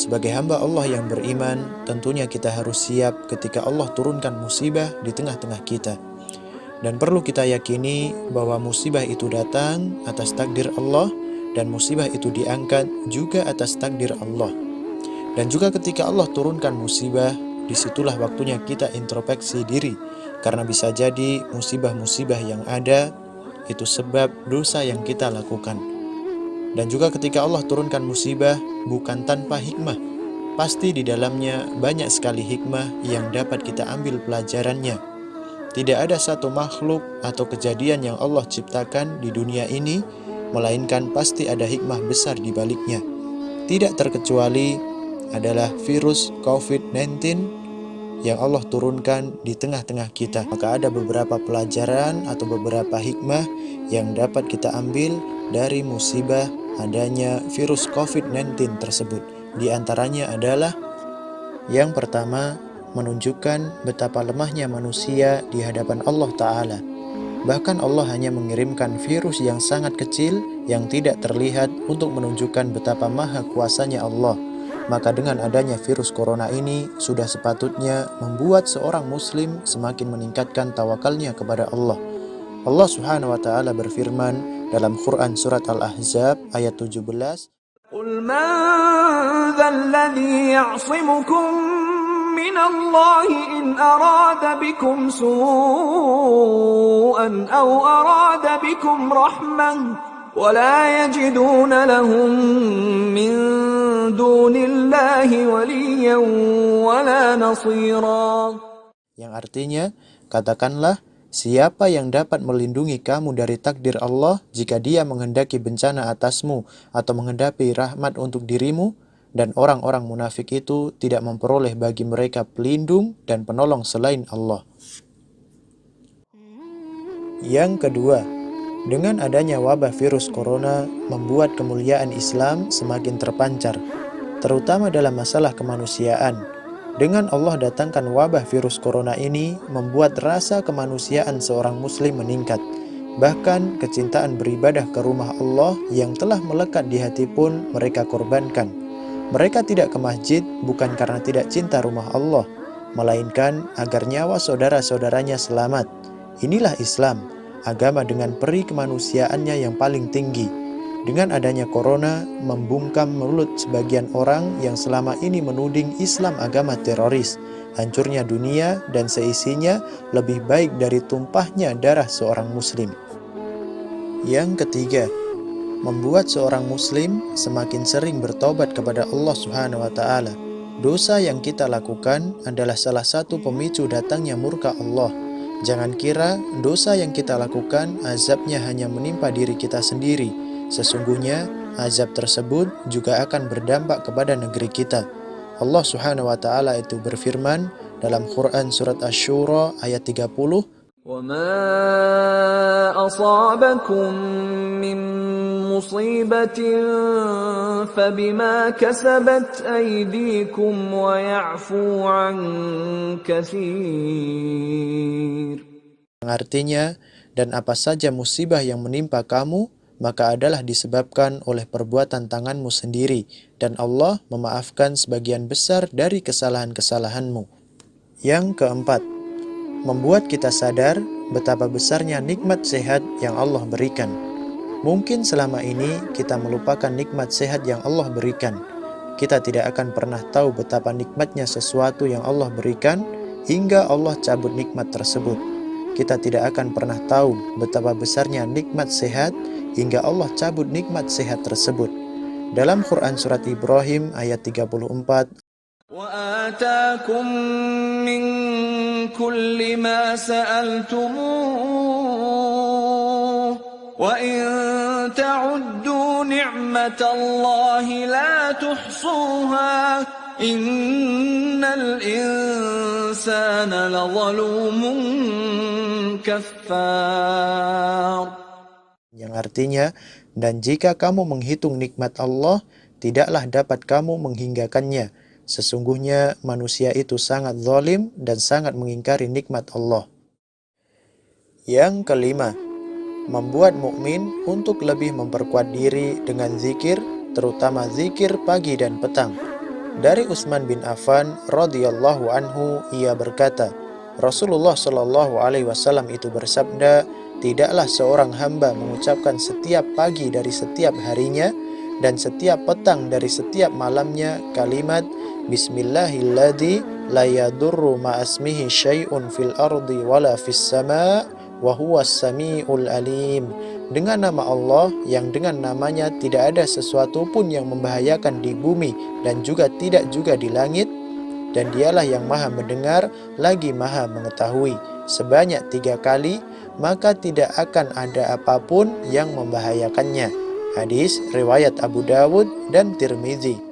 Sebagai hamba Allah yang beriman, tentunya kita harus siap ketika Allah turunkan musibah di tengah-tengah kita. Dan perlu kita yakini bahwa musibah itu datang atas takdir Allah dan musibah itu diangkat juga atas takdir Allah. Dan juga ketika Allah turunkan musibah, disitulah waktunya kita introspeksi diri. Karena bisa jadi musibah-musibah yang ada itu sebab dosa yang kita lakukan. Dan juga ketika Allah turunkan musibah bukan tanpa hikmah. Pasti di dalamnya banyak sekali hikmah yang dapat kita ambil pelajarannya. Tidak ada satu makhluk atau kejadian yang Allah ciptakan di dunia ini, melainkan pasti ada hikmah besar di baliknya. Tidak terkecuali adalah virus COVID-19 yang Allah turunkan di tengah-tengah kita. Maka ada beberapa pelajaran atau beberapa hikmah yang dapat kita ambil dari musibah adanya virus COVID-19 tersebut. Di antaranya adalah yang pertama, menunjukkan betapa lemahnya manusia di hadapan Allah Ta'ala. Bahkan Allah hanya mengirimkan virus yang sangat kecil yang tidak terlihat untuk menunjukkan betapa maha kuasanya Allah. Maka dengan adanya virus corona ini sudah sepatutnya membuat seorang muslim semakin meningkatkan tawakalnya kepada Allah. Allah Subhanahu wa Ta'ala berfirman dalam Quran surat Al-Ahzab ayat 17, قل من ذا الذي يعصمكم من الله إن أراد بكم سوءا أو أراد بكم رحمة ولا يجدون لهم من دون الله وليا ولا نصيرا. yang artinya, katakanlah, siapa yang dapat melindungi kamu dari takdir Allah jika Dia menghendaki bencana atasmu atau menghendaki rahmat untuk dirimu? Dan orang-orang munafik itu tidak memperoleh bagi mereka pelindung dan penolong selain Allah. Yang kedua, dengan adanya wabah virus corona membuat kemuliaan Islam semakin terpancar, terutama dalam masalah kemanusiaan. Dengan Allah datangkan wabah virus corona ini membuat rasa kemanusiaan seorang muslim meningkat. Bahkan kecintaan beribadah ke rumah Allah yang telah melekat di hati pun mereka korbankan. Mereka tidak ke masjid bukan karena tidak cinta rumah Allah, melainkan agar nyawa saudara-saudaranya selamat. Inilah Islam, agama dengan peri kemanusiaannya yang paling tinggi. Dengan adanya corona, membungkam mulut sebagian orang yang selama ini menuding Islam agama teroris. Hancurnya dunia dan seisinya lebih baik dari tumpahnya darah seorang muslim. Yang ketiga, membuat seorang muslim semakin sering bertobat kepada Allah Subhanahu wa Ta'ala. Dosa yang kita lakukan adalah salah satu pemicu datangnya murka Allah. Jangan kira dosa yang kita lakukan azabnya hanya menimpa diri kita sendiri. Sesungguhnya azab tersebut juga akan berdampak kepada negeri kita. Allah Subhanahu wa Ta'ala itu berfirman dalam Quran surat Asy-Syura ayat 30, وَمَا أَصَابَكُم مِّن مُّصِيبَةٍ فَبِمَا كَسَبَتْ أَيْدِيكُمْ وَيَعْفُو عَن كَثِيرٍ. yang artinya, dan apa saja musibah yang menimpa kamu, maka adalah disebabkan oleh perbuatan tanganmu sendiri, dan Allah memaafkan sebagian besar dari kesalahan-kesalahanmu. Yang keempat, membuat kita sadar betapa besarnya nikmat sehat yang Allah berikan. Mungkin selama ini kita melupakan nikmat sehat yang Allah berikan. Kita tidak akan pernah tahu betapa nikmatnya sesuatu yang Allah berikan hingga Allah cabut nikmat tersebut. Kita tidak akan pernah tahu betapa besarnya nikmat sehat hingga Allah cabut nikmat sehat tersebut. Dalam Quran surat Ibrahim ayat 34, وَآتَاكُم مِّن كُلِّ مَا سَأَلْتُمُوهُ وَإِن تَعُدُّوا نِعْمَةَ اللَّهِ لَا تُحْصُوهَا إِنَّ الْإِنسَانَ لَظَلُومٌ كَفَّارٌ. yang artinya, dan jika kamu menghitung nikmat Allah, tidaklah dapat kamu menghinggakannya. Sesungguhnya manusia itu sangat zalim dan sangat mengingkari nikmat Allah. Yang kelima, membuat mukmin untuk lebih memperkuat diri dengan zikir, terutama zikir pagi dan petang. Dari Utsman bin Affan radhiyallahu anhu, ia berkata, Rasulullah shallallahu alaihi wasallam itu bersabda, tidaklah seorang hamba mengucapkan setiap pagi dari setiap harinya dan setiap petang dari setiap malamnya kalimat Bismillahilladzi la yadurru ma'asmihi syai'un fil ardi wala fis sama' wa huwas sami'ul alim. Dengan nama Allah yang dengan namanya tidak ada sesuatu pun yang membahayakan di bumi dan juga tidak juga di langit, dan dialah yang maha mendengar lagi maha mengetahui, sebanyak 3 kali, maka tidak akan ada apapun yang membahayakannya. Hadis riwayat Abu Dawud dan Tirmizi.